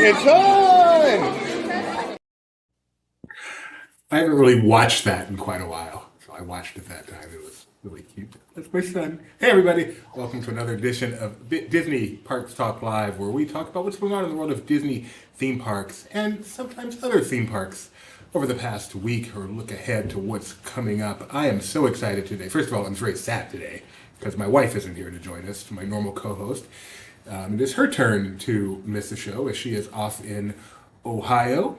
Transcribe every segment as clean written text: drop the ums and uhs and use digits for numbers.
It's on! I haven't really watched that in quite a while, so I watched it that time. It was really cute. That's my son. Hey, everybody. Welcome to another edition of Disney Parks Talk Live, where we talk about what's going on in the world of Disney theme parks and sometimes other theme parks over the past week, or look ahead to what's coming up. I am so excited today. First of all, I'm very sad today because my wife isn't here to join us, my normal co-host. It is her turn to miss the show as she is off in Ohio.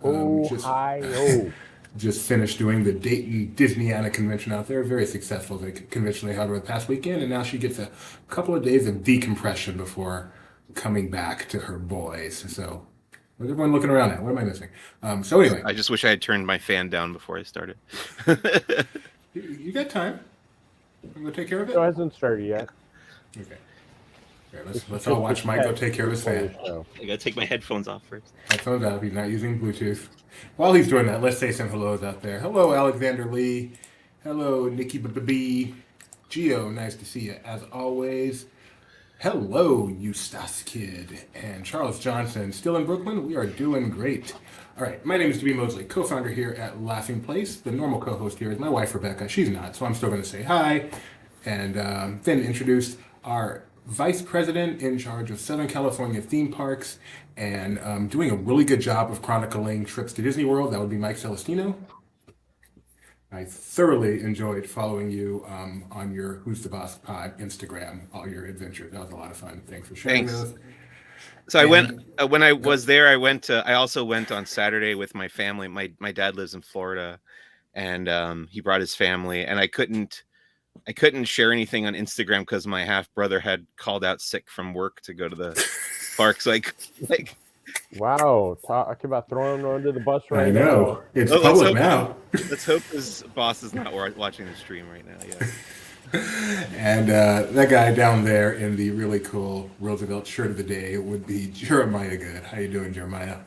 Ohio. Just finished doing the Dayton Disneyana convention out there. Very successful. The convention they held over the past weekend, and now she gets a couple of days of decompression before coming back to her boys. So, what's everyone looking around at? What am I missing? So anyway, I just wish I had turned my fan down before I started. you got time. I'm gonna take care of it. It hasn't started yet. Okay. Here, let's all watch Mike go take care of his fan. I gotta take my headphones off first. Headphones out. He's not using Bluetooth. While he's doing that, let's say some hellos out there. Hello, Alexander Lee. Hello, Nikki B. Gio, nice to see you as always. Hello, Eustace Kid and Charles Johnson. Still in Brooklyn? We are doing great. All right, my name is DB Mosley, co-founder here at Laughing Place. The normal co-host here is my wife, Rebecca. She's not, so I'm still going to say hi. And then introduce our vice president in charge of Southern California theme parks and doing a really good job of chronicling trips to Disney World. That would be Mike Celestino. I thoroughly enjoyed following you on your Who's the Boss Pod Instagram, all your adventures. That was a lot of fun. Thanks for sharing those. So I went when I was there. I also went on Saturday with my family. My dad lives in Florida, and he brought his family, and I couldn't share anything on Instagram because my half brother had called out sick from work to go to the parks. Like, wow, talk about throwing him under the bus right now. I know. It's public now. Let's hope his boss is not watching the stream right now. Yeah. And that guy down there in the really cool Roosevelt shirt of the day would be Jeremiah Good. How you doing, Jeremiah?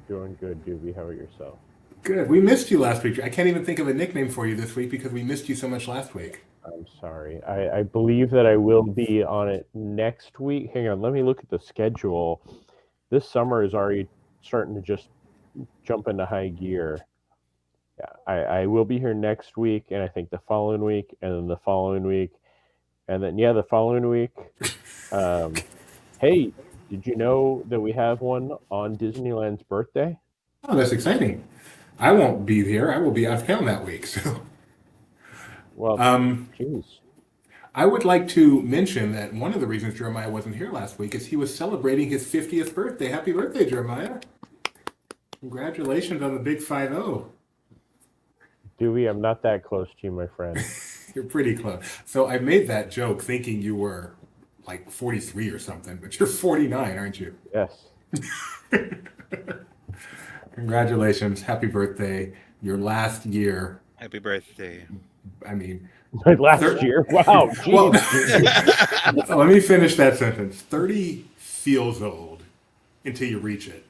Doing good, Doobie. How about yourself? Good. We missed you last week. I can't even think of a nickname for you this week because we missed you so much last week. I'm sorry. I believe that I will be on it next week. Hang on, let me look at the schedule. This summer is already starting to just jump into high gear. Yeah, I will be here next week, and I think the following week, and then the following week, and then, the following week. Hey, did you know that we have one on Disneyland's birthday? Oh, that's exciting. I won't be here. I will be out of town that week. So, well, geez. I would like to mention that one of the reasons Jeremiah wasn't here last week is he was celebrating his 50th birthday. Happy birthday, Jeremiah. Congratulations on the big 5-0. Dewey, I'm not that close to you, my friend. You're pretty close. So I made that joke thinking you were like 43 or something, but you're 49, aren't you? Yes. Congratulations. Happy birthday. Your last year. Happy birthday. I mean, my last year? Wow. Well, let me finish that sentence. 30 feels old until you reach it.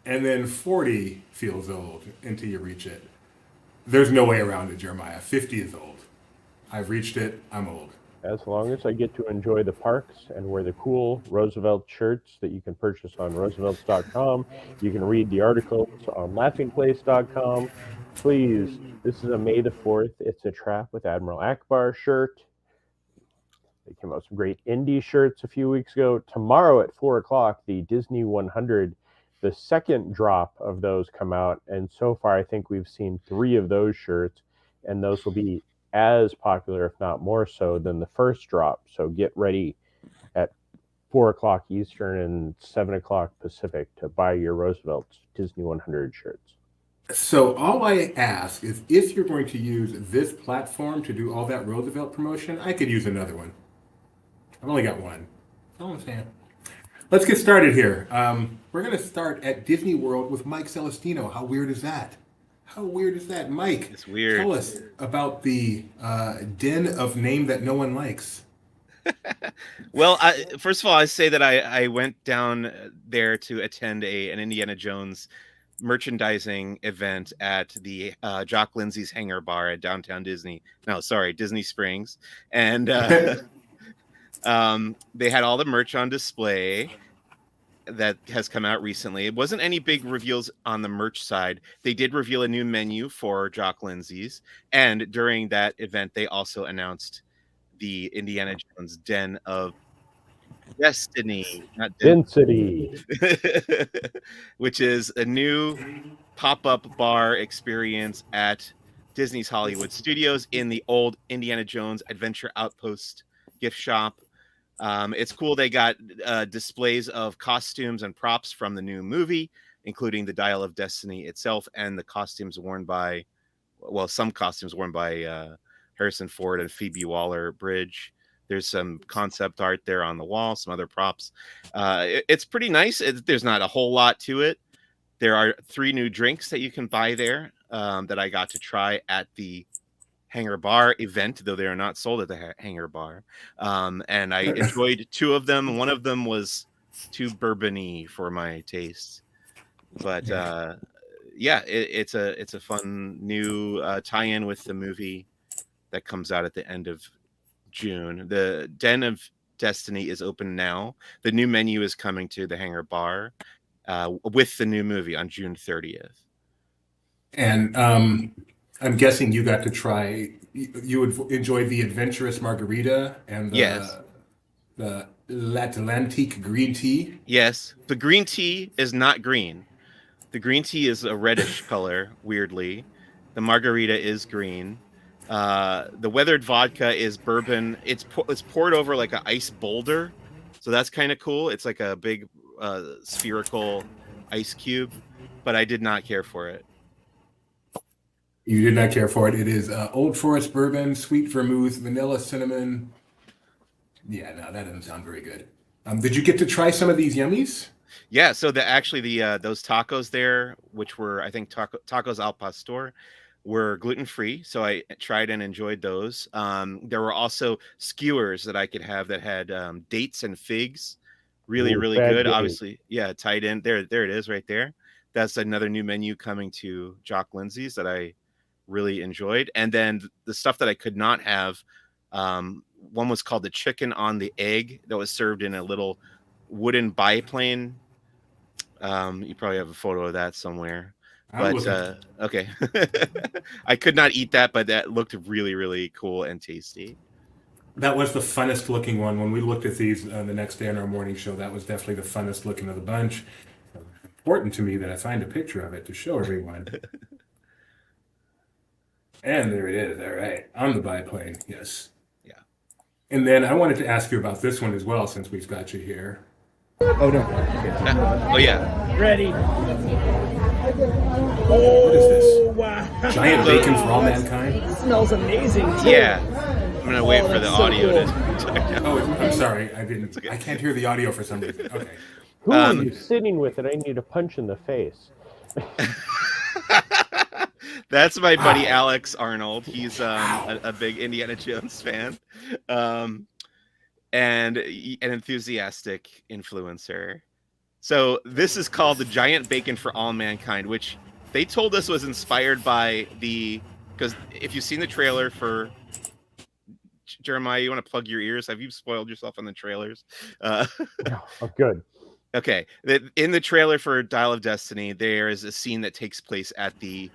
And then 40 feels old until you reach it. There's no way around it, Jeremiah. 50 is old. I've reached it. I'm old. As long as I get to enjoy the parks and wear the cool Roosevelt shirts that you can purchase on roosevelts.com. You can read the articles on laughingplace.com. Please, this is a May the 4th. It's a Trap with Admiral Akbar shirt. They came out with some great indie shirts a few weeks ago. Tomorrow at 4 o'clock, the Disney 100, the second drop of those come out. And so far, I think we've seen 3 of those shirts, and those will be as popular, if not more so, than the first drop. So get ready at 4 o'clock Eastern and 7 o'clock Pacific to buy your Roosevelt's Disney 100 shirts. So all I ask is if you're going to use this platform to do all that Roosevelt promotion, I could use another one. I've only got one. That's all I'm saying. Let's get started here. We're going to start at Disney World with Mike Celestino. How weird is that? How weird is that? Mike, it's weird. Tell us about the den of name that no one likes. Well, first of all, I say that I went down there to attend an Indiana Jones merchandising event at the Jock Lindsay's Hangar Bar at downtown Disney. No, sorry, Disney Springs. And they had all the merch on display. that has come out recently. It wasn't any big reveals on the merch side. They did reveal a new menu for Jock Lindsay's, and during that event, they also announced the Indiana Jones Den of Destiny, not Den, Density. which is a new pop-up bar experience at Disney's Hollywood Studios in the old Indiana Jones Adventure Outpost gift shop. It's cool. They got displays of costumes and props from the new movie, including the Dial of Destiny itself and the costumes worn by, well, some costumes worn by Harrison Ford and Phoebe Waller-Bridge. There's some concept art there on the wall, some other props. It's pretty nice. There's not a whole lot to it. There are 3 new drinks that you can buy there that I got to try at the Hangar Bar event, though they are not sold at the Hangar Bar. And I enjoyed 2 of them. One of them was too bourbony for my taste. But yeah, it's a fun new tie-in with the movie that comes out at the end of June. The Den of Destiny is open now. The new menu is coming to the Hangar Bar with the new movie on June 30th. And I'm guessing you got to try. You would enjoy the adventurous margarita and the L'Atlantique green tea. Yes, the green tea is not green. The green tea is a reddish color, weirdly. The margarita is green. The weathered vodka is bourbon. It's poured over like an ice boulder, so that's kind of cool. It's like a big spherical ice cube, but I did not care for it. You did not care for it. It is Old Forest bourbon, sweet vermouth, vanilla, cinnamon. Yeah, no, that doesn't sound very good. Did you get to try some of these yummies? Yeah, so those tacos there, which were I think tacos al pastor, were gluten-free, so I tried and enjoyed those. There were also skewers that I could have that had dates and figs. Really good. Dates. Obviously, yeah, tied in. There it is right there. That's another new menu coming to Jock Lindsay's that I really enjoyed. And then the stuff that I could not have, one was called the chicken on the egg that was served in a little wooden biplane. You probably have a photo of that somewhere. But okay. I could not eat that, but that looked really cool and tasty. That was the funnest looking one. When we looked at these the next day on our morning show, that was definitely the funnest looking of the bunch. Important to me that I find a picture of it to show everyone. And there it is. All right. On the biplane. Yes. Yeah. And then I wanted to ask you about this one as well, since we've got you here. Oh, no. Oh, yeah. Ready. What is this? Wow. Giant bacon for all mankind? It smells amazing, too. Yeah. I'm going to wait for the audio cool. to... Oh, I'm sorry. I can't hear the audio for some reason. Okay. Who are you sitting with that I need a punch in the face? That's my buddy Alex Arnold. He's a big Indiana Jones fan, and an enthusiastic influencer. So this is called the Giant Bacon for All Mankind, which they told us was inspired by because if you've seen the trailer for Jeremiah, you want to plug your ears? Have you spoiled yourself on the trailers? No, I'm good. Okay. In the trailer for Dial of Destiny, there is a scene that takes place at the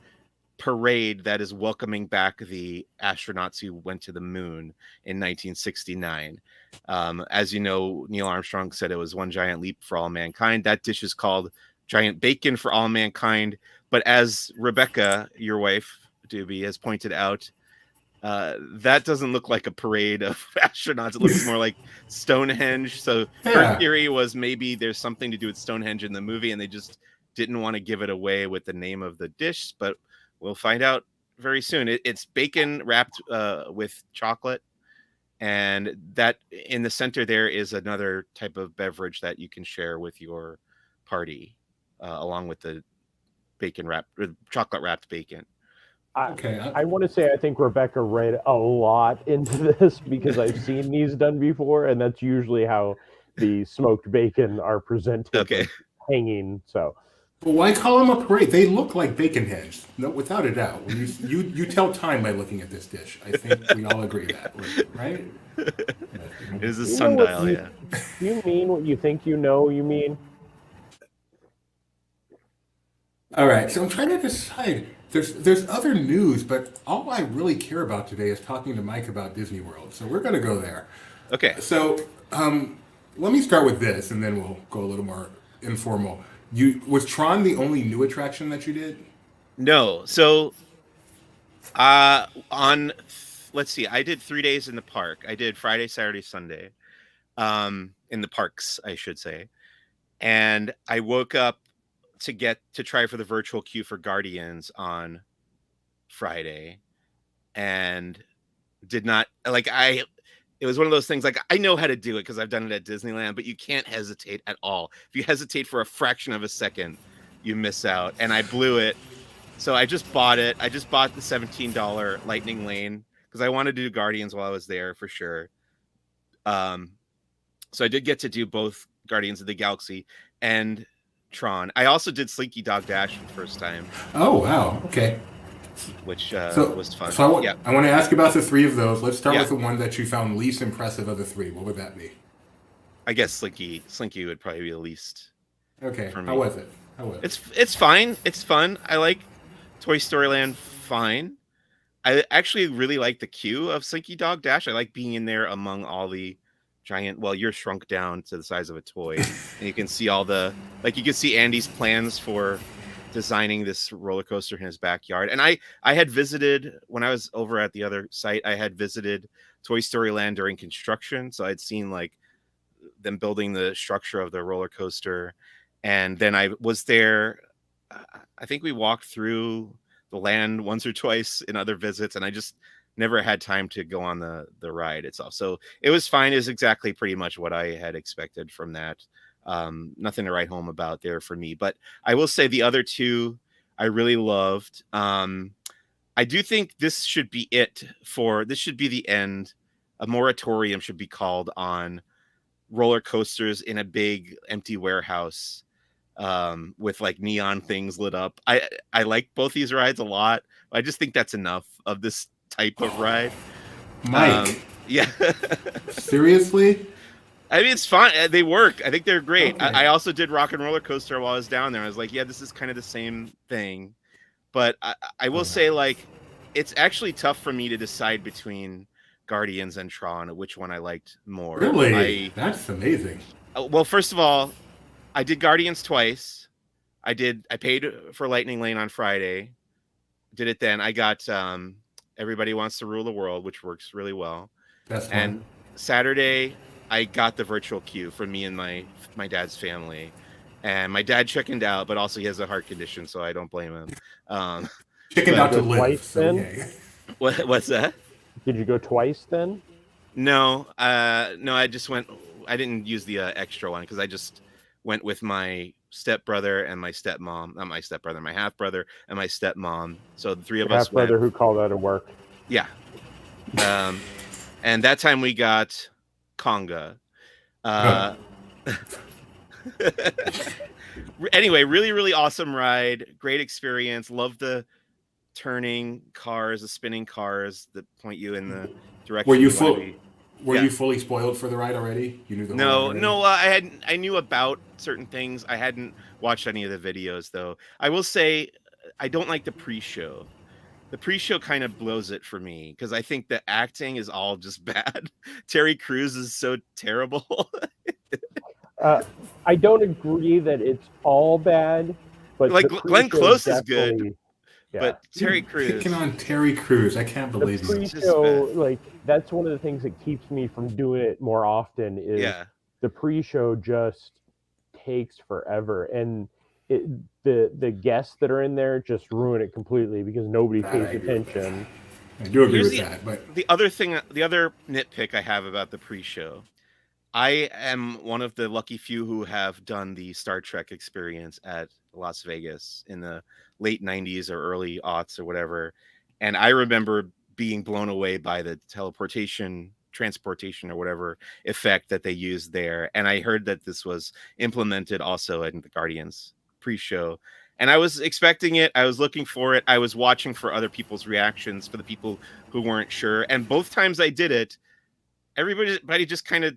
parade that is welcoming back the astronauts who went to the moon in 1969. As you know, Neil Armstrong said it was one giant leap for all mankind. That dish is called Giant Bacon for All Mankind. But as Rebecca, your wife, Doobie, has pointed out, that doesn't look like a parade of astronauts. It looks more like Stonehenge. So her theory was maybe there's something to do with Stonehenge in the movie, and they just didn't want to give it away with the name of the dish. But we'll find out very soon. It's bacon wrapped with chocolate, and that in the center there is another type of beverage that you can share with your party, along with the chocolate wrapped bacon. I want to say I think Rebecca read a lot into this because I've seen these done before, and that's usually how the smoked bacon are presented, okay, hanging. So, well, why call them a parade? They look like bacon heads, no, without a doubt. When you tell time by looking at this dish. I think we all agree that, right? It is a sundial, yeah. You mean what you think you know? You mean? All right, so I'm trying to decide. There's other news, but all I really care about today is talking to Mike about Disney World. So we're going to go there. Okay. So let me start with this, and then we'll go a little more informal. You was Tron the only new attraction that you did? No. So on let's see, I did 3 days in the park. I did Friday, Saturday, Sunday. In the parks, I should say. And I woke up to get to try for the virtual queue for Guardians on Friday and did not like I it was one of those things like I know how to do it because I've done it at Disneyland, but you can't hesitate at all. If you hesitate for a fraction of a second, you miss out. And I blew it. So I just bought it. I just bought the $17 Lightning Lane because I wanted to do Guardians while I was there for sure. So I did get to do both Guardians of the Galaxy and Tron. I also did Slinky Dog Dash for the first time, Oh wow, okay. which So was fun. so Yeah, I want to ask you about the three of those. Let's start Yeah. with the one that you found least impressive of the three. What would that be? I guess Slinky would probably be the least. Okay, For how me. was it? How was it? It's fine. It's fun. I like Toy Story Land fine. I actually really like the queue of Slinky Dog Dash. I like being in there among all the giant. Well, you're shrunk down to the size of a toy, and you can see all the you can see Andy's plans for designing this roller coaster in his backyard. And I had visited when I was over at the other site. I had visited Toy Story Land during construction, so I'd seen like them building the structure of the roller coaster, and then I was there. I think we walked through the land once or twice in other visits, and I just never had time to go on the ride itself. So it was fine. It was exactly pretty much what I had expected from that. Nothing to write home about there for me. But I will say the other two I really loved. I do think this should be it for this should be the end. A moratorium should be called on roller coasters in a big empty warehouse with like neon things lit up. I like both these rides a lot. I just think that's enough of this type of ride. Mike, Yeah. seriously? I mean, it's fun. They work. I think they're great. Okay. I also did Rock and Roller Coaster while I was down there. I was like, yeah, this is kind of the same thing. But I will say, like, it's actually tough for me to decide between Guardians and Tron, which one I liked more. Really? That's amazing. Well, first of all, I did Guardians twice. I paid for Lightning Lane on Friday. Did it then. I got Everybody Wants to Rule the World, which works really well. That's fun. And Saturday, I got the virtual queue for me and my dad's family. And my dad chickened out, but also he has a heart condition, so I don't blame him. Chickened out to Go live. twice, So, then? yeah. What's that? Did you go twice then? No, I just went. I didn't use the extra one because I just went with my stepbrother and my stepmom. Not my stepbrother, my half brother and my stepmom. So the three of us Half brother went. who called out of work. Yeah. And that time we got Conga. Anyway, really, really awesome ride. Great experience. Love the turning cars, the spinning cars that point you in the direction. Were you wanna full? be. Were Yeah. you fully spoiled for the ride already? You knew the whole No, ride no. already? I knew about certain things. I hadn't watched any of the videos though. I will say I don't like the pre-show. The pre-show kind of blows it for me because I think the acting is all just bad. Terry Crews is so terrible. I don't agree that it's all bad, but Like, the Glenn pre-show Close is good, definitely- Yeah. But Terry You're Crews. picking on Terry Crews. I can't the believe you. pre-show, bad. like that's one of the things that keeps me from doing it more often. Is Yeah. the pre-show just takes forever, and the guests that are in there just ruin it completely because nobody I pays agree with attention. I do agree Here's with that, but The other nitpick I have about the pre-show, I am one of the lucky few who have done the Star Trek experience at Las Vegas in the late 90s or early aughts or whatever. And I remember being blown away by the transportation or whatever effect that they used there. And I heard that this was implemented also in the Guardians pre-show. And I was expecting it. I was looking for it. I was watching for other people's reactions for the people who weren't sure. And both times I did it, everybody just kind of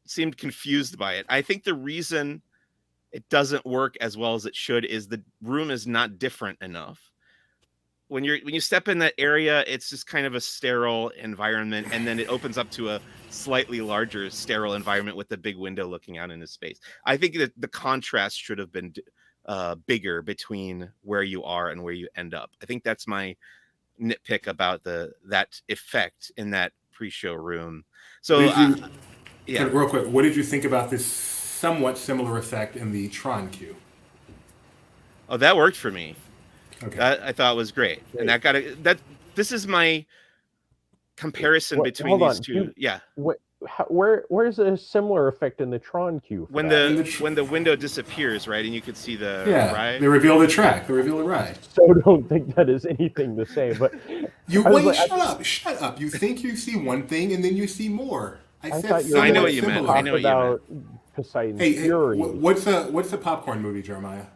seemed confused by it. I think the reason it doesn't work as well as it should is the room is not different enough. When you step in that area, it's just kind of a sterile environment, and then it opens up to a slightly larger sterile environment with the big window looking out into space. I think that the contrast should have been bigger between where you are and where you end up. I think that's my nitpick about that effect in that pre-show room. So yeah, real quick, what did you think about this somewhat similar effect in the Tron queue? Oh, that worked for me. Okay. That I thought was great. And this is my comparison between these two. Yeah. Where's a similar effect in the Tron queue? When the window disappears, right, and you could see the ride. They reveal the track. They reveal the ride. So don't think that is anything the same. But shut up! You think you see one thing and then you see more. I know what you meant. I know what you meant. Poseidon's Fury. What's the popcorn movie, Jeremiah?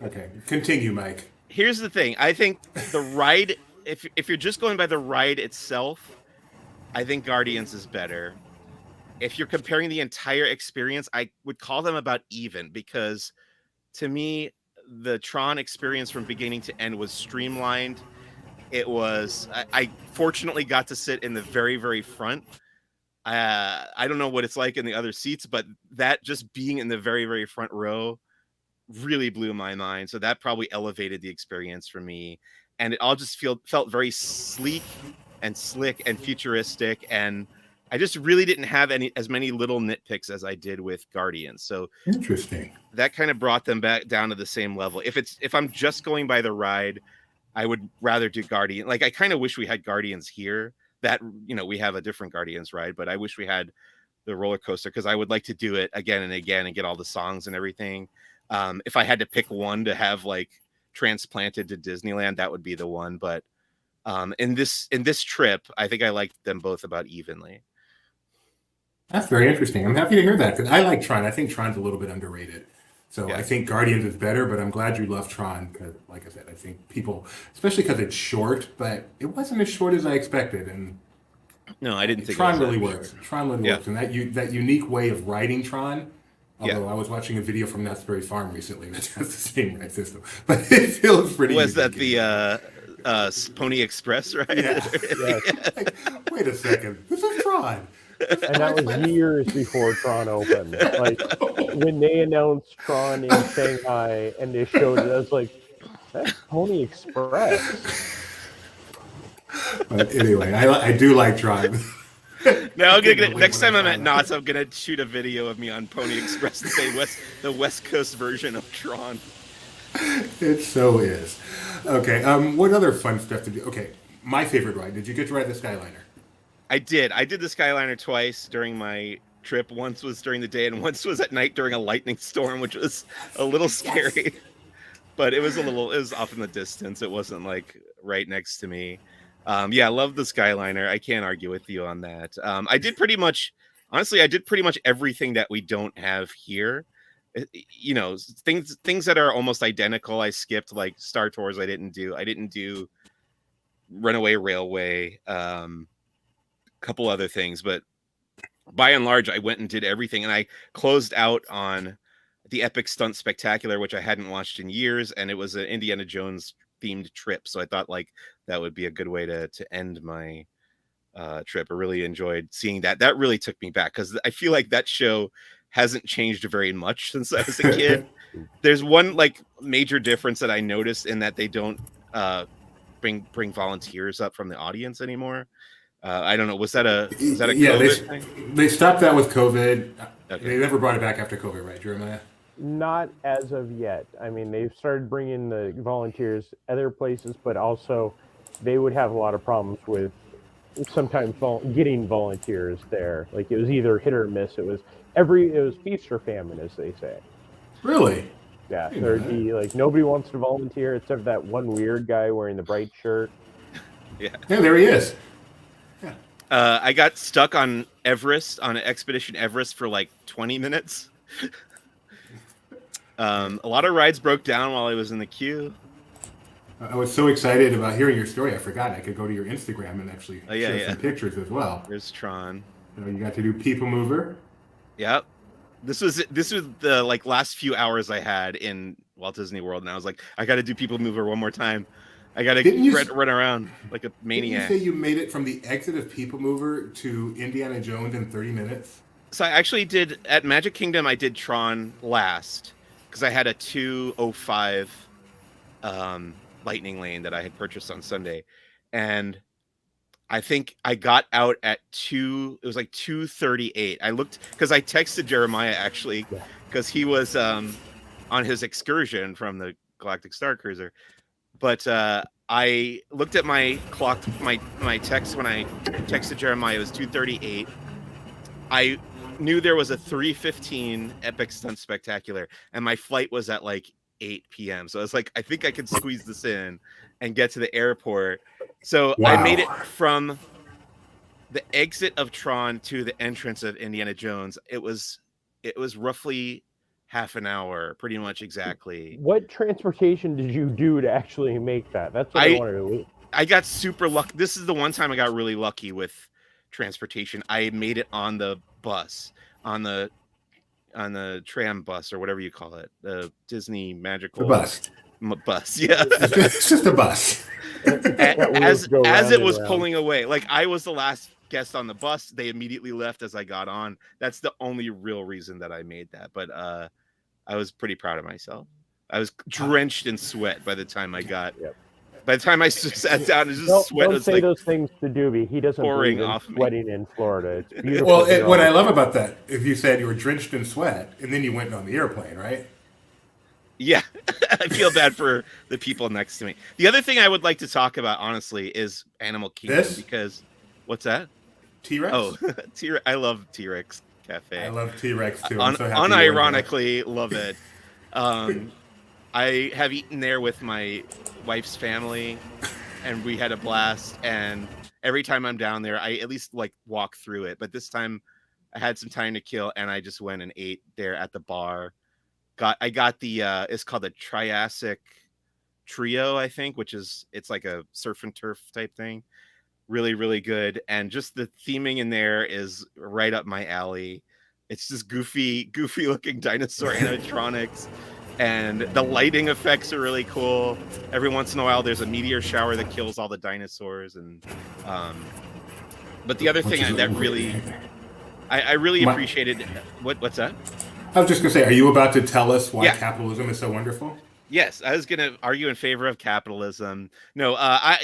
Okay, continue, Mike. Here's the thing. I think the ride, if you're just going by the ride itself, I think Guardians is better. If you're comparing the entire experience, I would call them about even, because to me, the Tron experience from beginning to end was streamlined. It was, I fortunately got to sit in the very, very front. I don't know what it's like in the other seats, but that just being in the very, very front row really blew my mind. So that probably elevated the experience for me. And it all just felt very sleek and slick and futuristic. And I just really didn't have as many little nitpicks as I did with Guardians. So interesting. That kind of brought them back down to the same level. If I'm just going by the ride, I would rather do Guardian. Like, I kind of wish we had Guardians here. That, we have a different Guardians ride, but I wish we had the roller coaster, because I would like to do it again and again and get all the songs and everything. If I had to pick one to have like transplanted to Disneyland, that would be the one. But in this trip, I think I liked them both about evenly. That's very interesting. I'm happy to hear that, because I like Tron. I think Tron's a little bit underrated. So yeah. I think Guardians is better, but I'm glad you love Tron, because, like I said, I think people, especially because it's short, but it wasn't as short as I expected. And no, I didn't think Tron really works. Tron really works, and that unique way of writing Tron. Although I was watching a video from Knott's Berry Farm recently that has the same ride system, but it feels pretty. Was that the Pony Express ride? Yeah. Like, wait a second, this is Tron. And that was years before Tron opened. Like, when they announced Tron in Shanghai and they showed it, I was like, that's Pony Express. But anyway, I do like Tron. Now, next time I'm at Knott's, I'm going to shoot a video of me on Pony Express and say the West Coast version of Tron. It so is. Okay, what other fun stuff to do? Okay, my favorite ride. Did you get to ride the Skyliner? I did. I did the Skyliner twice during my trip. Once was during the day and once was at night during a lightning storm, which was a little scary. Yes. But it was off in the distance. It wasn't like right next to me. I love the Skyliner. I can't argue with you on that. I did pretty much everything that we don't have here. Things that are almost identical. I skipped, like Star Tours. I didn't do Runaway Railway. Couple other things, but by and large, I went and did everything, and I closed out on the Epic Stunt Spectacular, which I hadn't watched in years, and it was an Indiana Jones themed trip, so I thought like that would be a good way to end my trip. I really enjoyed seeing that. That really took me back, because I feel like that show hasn't changed very much since I was a kid. There's one like major difference that I noticed in that they don't bring volunteers up from the audience anymore. I don't know. Was that a COVID thing? They stopped that with COVID. Okay. They never brought it back after COVID, right, Jeremiah? Not as of yet. I mean, they've started bringing the volunteers other places, but also they would have a lot of problems with sometimes getting volunteers there. Like, it was either hit or miss. It was feast or famine, as they say. Really? Yeah. There'd be like nobody wants to volunteer except that one weird guy wearing the bright shirt. Yeah. Yeah, there he is. I got stuck on Expedition Everest for like 20 minutes. A lot of rides broke down while I was in the queue. I was so excited about hearing your story. I forgot I could go to your Instagram and actually show some pictures as well. There's Tron. So you got to do People Mover. Yep. This was the like last few hours I had in Walt Disney World, and I was like, I got to do People Mover one more time. I got to run around like a maniac. Didn't you say you made it from the exit of People Mover to Indiana Jones in 30 minutes? So I actually did at Magic Kingdom. I did Tron last because I had a 2:05 lightning lane that I had purchased on Sunday, and I think I got out at 2. It was like 2:38. I looked because I texted Jeremiah actually because he was on his excursion from the Galactic Star Cruiser. But I looked at my clock, my text when I texted Jeremiah. It was 2:38. I knew there was a 3:15 Epic Stunt Spectacular, and my flight was at like 8 p.m. So I was like, I think I could squeeze this in and get to the airport. So Wow. I made it from the exit of Tron to the entrance of Indiana Jones. It was roughly half an hour, pretty much exactly. What transportation did you do to actually make that? That's what I wanted to know. I got super lucky. This is the one time I got really lucky with transportation. I made it on the bus, on the tram bus or whatever you call it, the Disney magical bus. Bus, yeah. It's just a bus. as it was pulling away, like I was the last guest on the bus. They immediately left as I got on. That's the only real reason that I made that. But I was pretty proud of myself. I was drenched in sweat by the time I got. Yep. By the time I sat down, it's just sweat. Don't say like those things to Doobie. He doesn't pouring believe in off sweating in Florida. It's beautiful. Well, what I love about that, if you said you were drenched in sweat and then you went on the airplane, right? Yeah, I feel bad for the people next to me. The other thing I would like to talk about, honestly, is Animal Kingdom. Because what's that? T-Rex? Oh, T-Rex. I love T-Rex Cafe. I love T-Rex too. Unironically, love it. I have eaten there with my wife's family, and we had a blast. And every time I'm down there, I at least like walk through it. But this time, I had some time to kill, and I just went and ate there at the bar. I got the it's called the Triassic Trio, I think, it's like a surf and turf type thing. Really, really good. And just the theming in there is right up my alley. It's just goofy looking dinosaur animatronics. And the lighting effects are really cool. Every once in a while, there's a meteor shower that kills all the dinosaurs. And but the other thing that really, I really appreciated. What's that? I was just gonna say, are you about to tell us why capitalism is so wonderful? Yes, I was gonna argue in favor of capitalism. No, I've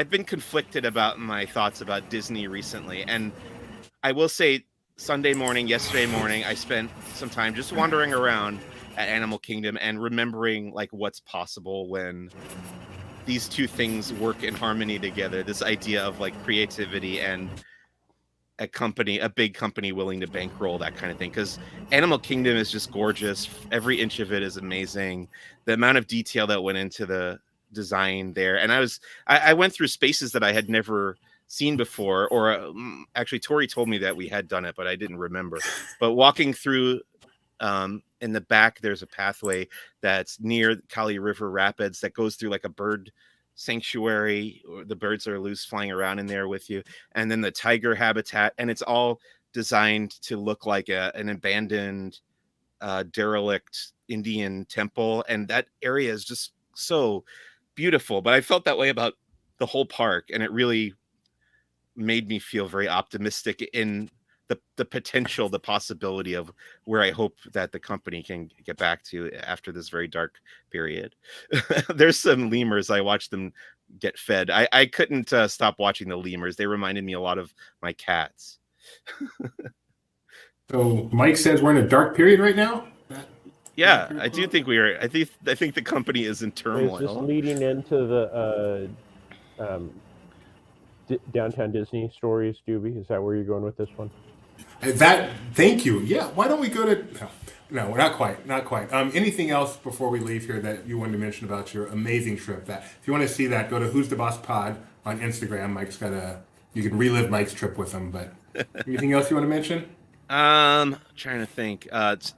been conflicted about my thoughts about Disney recently, and I will say, yesterday morning, I spent some time just wandering around at Animal Kingdom and remembering like what's possible when these two things work in harmony together. This idea of like creativity and a big company willing to bankroll that kind of thing, because Animal Kingdom is just gorgeous. Every inch of it is amazing. The amount of detail that went into the design there, and I went through spaces that I had never seen before, or actually Tori told me that we had done it, but I didn't remember. But walking through in the back, there's a pathway that's near Kali River Rapids that goes through like a bird sanctuary. The birds are loose flying around in there with you, and then the tiger habitat, and it's all designed to look like an abandoned derelict Indian temple, and that area is just so beautiful. But I felt that way about the whole park, and it really made me feel very optimistic in the potential, the possibility of where I hope that the company can get back to after this very dark period. There's some lemurs. I watched them get fed. I couldn't stop watching the lemurs. They reminded me a lot of my cats. So Mike says we're in a dark period right now? Yeah, I do think we are. I think the company is in turmoil. Is this leading into the Downtown Disney stories, Doobie? Is that where you're going with this one? Thank you. Yeah, why don't we go to... No, we're not quite. Anything else before we leave here that you wanted to mention about your amazing trip? That if you want to see that, go to Who's the Boss Pod on Instagram. Mike's got you can relive Mike's trip with him. But anything else you want to mention? Trying to think.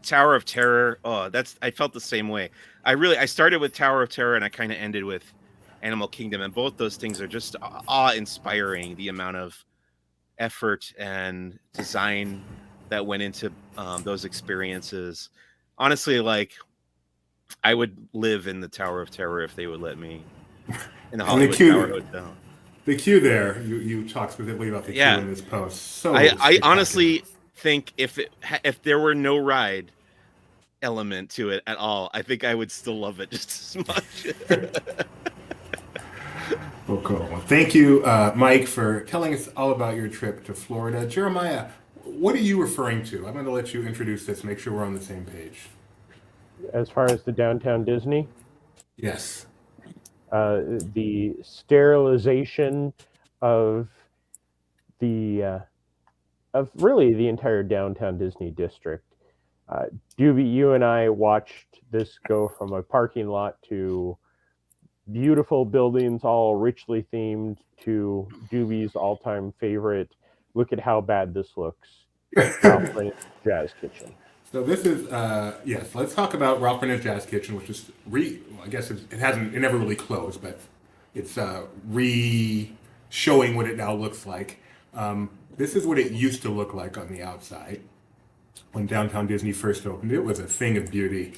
Tower of Terror. Oh, I felt the same way. I started with Tower of Terror and I kind of ended with Animal Kingdom, and both those things are just awe-inspiring. The amount of effort and design that went into those experiences. Honestly, like I would live in the Tower of Terror if they would let me in the And the Hollywood Tower Hotel. The queue there, you talk specifically about the queue in this post. So I honestly think if there were no ride element to it at all, I think I would still love it just as much. Well, cool. Well, thank you, Mike, for telling us all about your trip to Florida. Jeremiah, what are you referring to? I'm going to let you introduce this, make sure we're on the same page. As far as the downtown Disney? Yes. The sterilization of really the entire downtown Disney district. Doobie, you and I watched this go from a parking lot to beautiful buildings, all richly themed, to Doobie's all-time favorite. Look at how bad this looks. Ralph Lauren's Jazz Kitchen. So this is yes. Let's talk about Ralph Lauren's Jazz Kitchen, which is I guess it never really closed, but it's showing what it now looks like. This is what it used to look like on the outside when Downtown Disney first opened. It was a thing of beauty.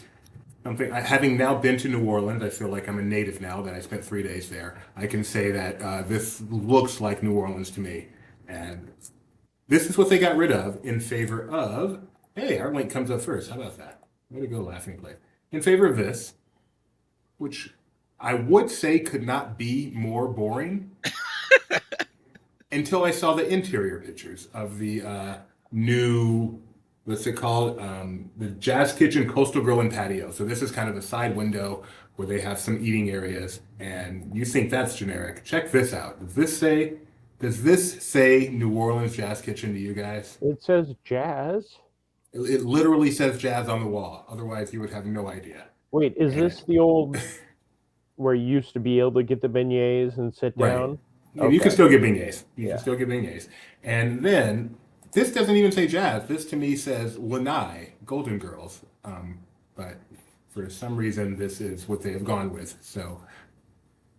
Having now been to New Orleans, I feel like I'm a native now that I spent 3 days there. I can say that this looks like New Orleans to me. And this is what they got rid of in favor of, hey, our link comes up first. How about that? Way to go, Laughing Play. In favor of this, which I would say could not be more boring until I saw the interior pictures of the new, what's it called? The Jazz Kitchen Coastal Grill and Patio. So this is kind of a side window where they have some eating areas, and you think that's generic. Check this out. Does this say New Orleans Jazz Kitchen to you guys? It says jazz. It literally says jazz on the wall. Otherwise, you would have no idea. Wait, is this the old where you used to be able to get the beignets and sit down? Right. Okay. You can still get beignets. You can still get beignets. And then this doesn't even say jazz. This to me says Lanai, Golden Girls. But for some reason, this is what they have gone with. So,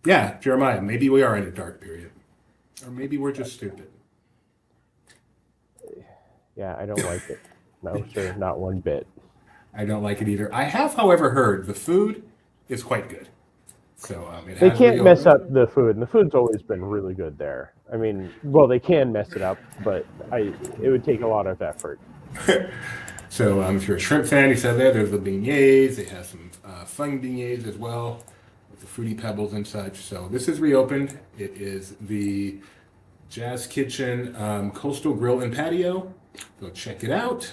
yeah, Jeremiah, maybe we are in a dark period. Or maybe we're just stupid. Yeah, I don't like it. No, sir, not one bit. I don't like it either. I have, however, heard the food is quite good. So they can't mess up the food, and the food's always been really good there. I mean, well, they can mess it up, but it would take a lot of effort. So if you're a shrimp fan, you said there's the beignets. They have some fun beignets as well, with the Fruity Pebbles and such. So this is reopened. It is the Jazz Kitchen Coastal Grill and Patio. Go check it out.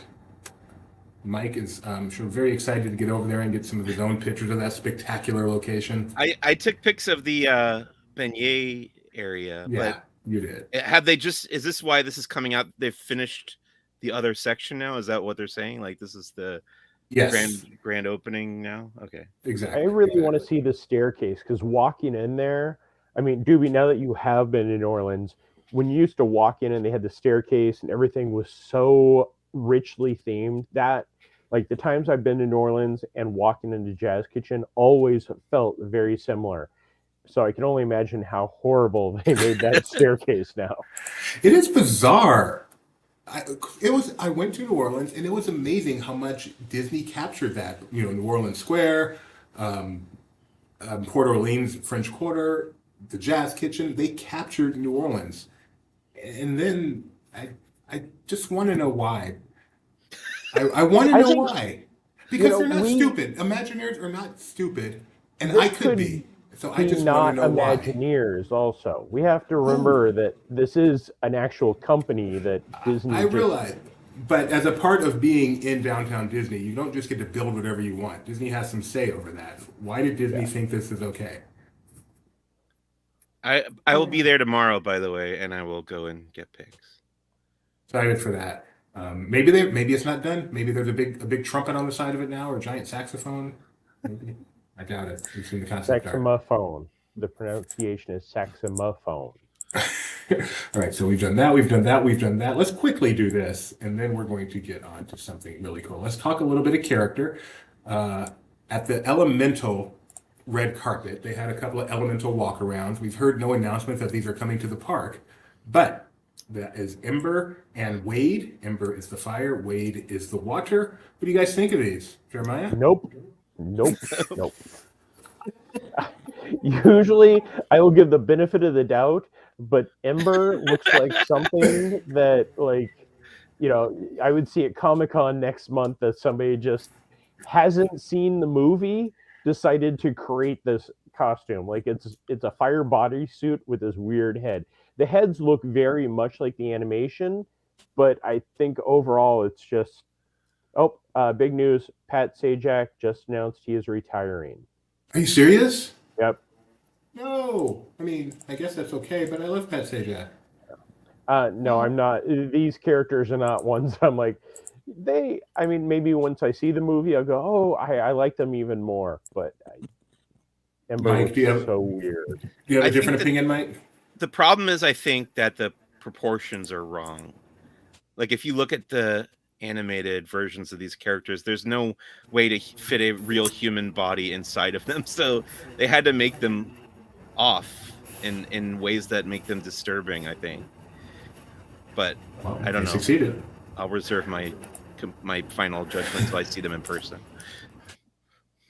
Mike is, I'm sure, very excited to get over there and get some of his own pictures of that spectacular location. I took pics of the beignet area. Yeah, but you did. Have they is this why this is coming out? They've finished the other section now? Is that what they're saying? Like this is the grand opening now? Okay. Exactly. I really want to see the staircase, because walking in there, I mean, Doobie, now that you have been in New Orleans, when you used to walk in and they had the staircase and everything was so richly themed, that like the times I've been to New Orleans and walking into Jazz Kitchen always felt very similar. So I can only imagine how horrible they made that staircase now. It is bizarre. I went to New Orleans, and it was amazing how much Disney captured that. You know, New Orleans Square, Port Orleans French Quarter, the Jazz Kitchen. They captured New Orleans, and then I just want to know why. I want to know why. Because they're not stupid. Imagineers are not stupid, and I could be. So I just want to know why. Imagineers also. We have to remember that this is an actual company that Disney... I realize, but as a part of being in downtown Disney, you don't just get to build whatever you want. Disney has some say over that. Why did Disney think this is okay? I will be there tomorrow, by the way, and I will go and get pics. Excited for that. Maybe it's not done. Maybe there's a big trumpet on the side of it now, or a giant saxophone. Maybe. I doubt it. We've seen the concept art. Saxophone. The pronunciation is saxophone. All right, so we've done that. Let's quickly do this, and then we're going to get on to something really cool. Let's talk a little bit of character. At the Elemental red carpet, they had a couple of Elemental walkarounds. We've heard no announcement that these are coming to the park, but That is Ember and Wade. Ember is the fire. Wade is the water. What do you guys think of these, Jeremiah? Nope. Usually, I will give the benefit of the doubt, but Ember looks like something that, like, I would see at Comic-Con next month that somebody just hasn't seen the movie, decided to create this costume. Like, it's a fire bodysuit with this weird head. The heads look very much like the animation, but I think overall it's just big news. Pat Sajak just announced he is retiring. Are you serious? Yep. No. I mean, I guess that's okay, but I love Pat Sajak. No, I'm not. These characters are not ones I'm like, maybe once I see the movie, I'll go, oh, I like them even more. But Ember Mike, looks so weird. Do you have a different opinion, Mike? The problem is, I think that the proportions are wrong. Like, if you look at the animated versions of these characters, there's no way to fit a real human body inside of them. So they had to make them off in ways that make them disturbing, I think. But Well, I don't know. Succeeded. I'll reserve my final judgment until I see them in person.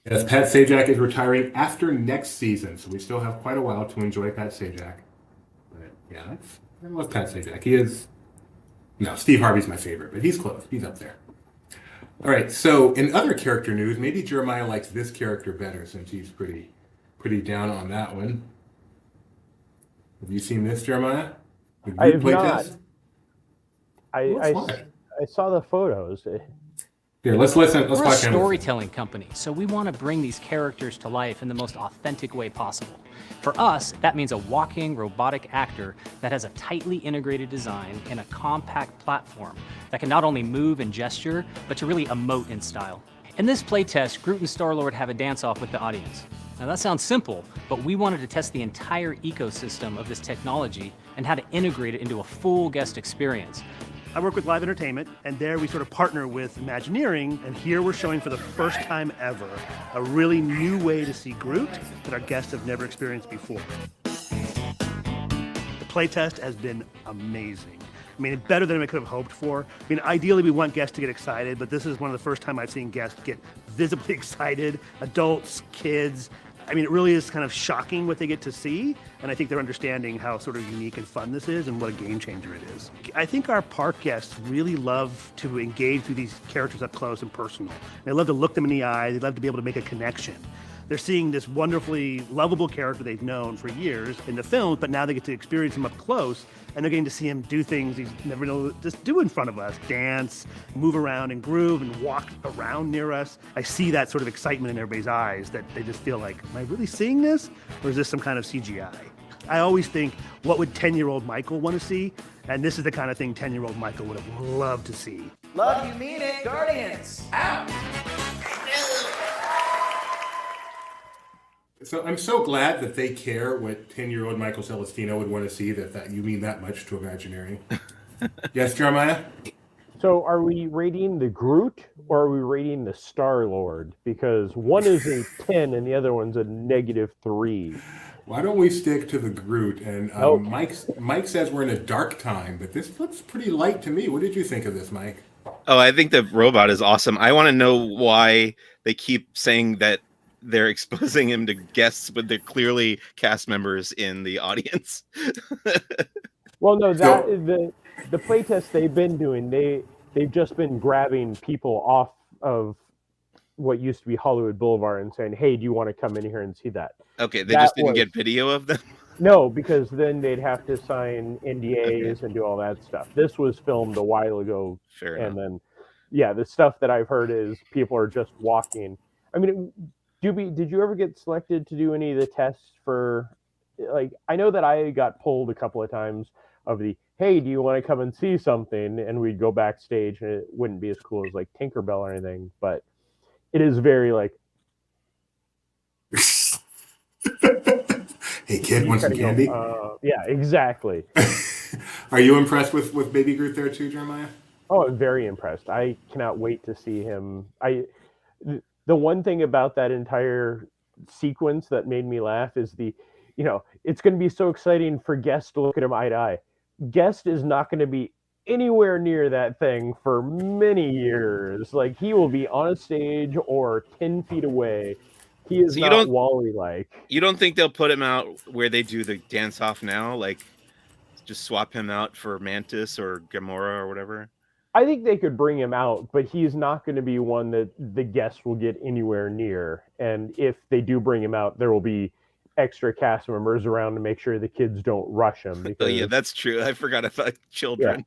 Yes, Pat Sajak is retiring after next season, so we still have quite a while to enjoy Pat Sajak. But yeah, I love Pat Sajak. He is. No, Steve Harvey's my favorite, but he's close. He's up there. All right, so in other character news, maybe Jeremiah likes this character better since he's pretty down on that one. Have you seen this, Jeremiah? I have not. Test? I saw the photos. Here, let's listen. Let's We're a talk storytelling company, so we want to bring these characters to life in the most authentic way possible. For us, that means a walking robotic actor that has a tightly integrated design and a compact platform that can not only move and gesture, but to really emote in style. In this playtest, Groot and Star-Lord have a dance-off with the audience. Now that sounds simple, but we wanted to test the entire ecosystem of this technology and how to integrate it into a full guest experience. I work with Live Entertainment, and there we sort of partner with Imagineering, and here we're showing for the first time ever a really new way to see Groot that our guests have never experienced before. The playtest has been amazing. I mean, better than I could have hoped for. I mean, ideally we want guests to get excited, but this is one of the first time I've seen guests get visibly excited, adults, kids. I mean, it really is kind of shocking what they get to see, and I think they're understanding how sort of unique and fun this is and what a game changer it is. I think our park guests really love to engage with these characters up close and personal. They love to look them in the eye, they love to be able to make a connection. They're seeing this wonderfully lovable character they've known for years in the films, but now they get to experience him up close, and they're getting to see him do things he's never known to just do in front of us. Dance, move around and groove and walk around near us. I see that sort of excitement in everybody's eyes that they just feel like, am I really seeing this? Or is this some kind of CGI? I always think, what would 10-year-old Michael want to see? And this is the kind of thing 10-year-old Michael would have loved to see. Love you, mean it, Guardians. Out. So I'm so glad that they care what 10-year-old Michael Celestino would want to see, that you mean that much to Imagineering. Yes, Jeremiah? So are we rating the Groot or are we rating the Star-Lord? Because one is a 10 and the other one's a -3. Why don't we stick to the Groot? And Okay. Mike says we're in a dark time, but this looks pretty light to me. What did you think of this, Mike? Oh, I think the robot is awesome. I want to know why they keep saying that they're exposing him to guests, but they're clearly cast members in the audience. Well, no, the playtest they've been doing, they've just been grabbing people off of what used to be Hollywood Boulevard and saying, hey, do you want to come in here and see that? Okay, they just didn't get video of them? No, because then they'd have to sign NDAs and do all that stuff. This was filmed a while ago. Fair and enough. then, yeah, the stuff that I've heard is people are just walking. I mean, did you ever get selected to do any of the tests for, like, I know that I got pulled a couple of times of the, hey, do you want to come and see something? And we'd go backstage and it wouldn't be as cool as like Tinkerbell or anything, but it is very like, Hey, kid, want some candy? yeah, exactly. Are you impressed with Baby Groot there too, Jeremiah? Oh, I'm very impressed. I cannot wait to see him. The one thing about that entire sequence that made me laugh is it's going to be so exciting for guests to look at him eye to eye. Guest is not going to be anywhere near that thing for many years. Like, he will be on a stage or 10 feet away. He is So you not don't Wally-like. you don't think they'll put him out where they do the dance off now? Like, just swap him out for Mantis or Gamora or whatever? I think they could bring him out, but he's not going to be one that the guests will get anywhere near. And if they do bring him out, there will be extra cast members around to make sure the kids don't rush him. Oh Because yeah, that's true. I forgot about children.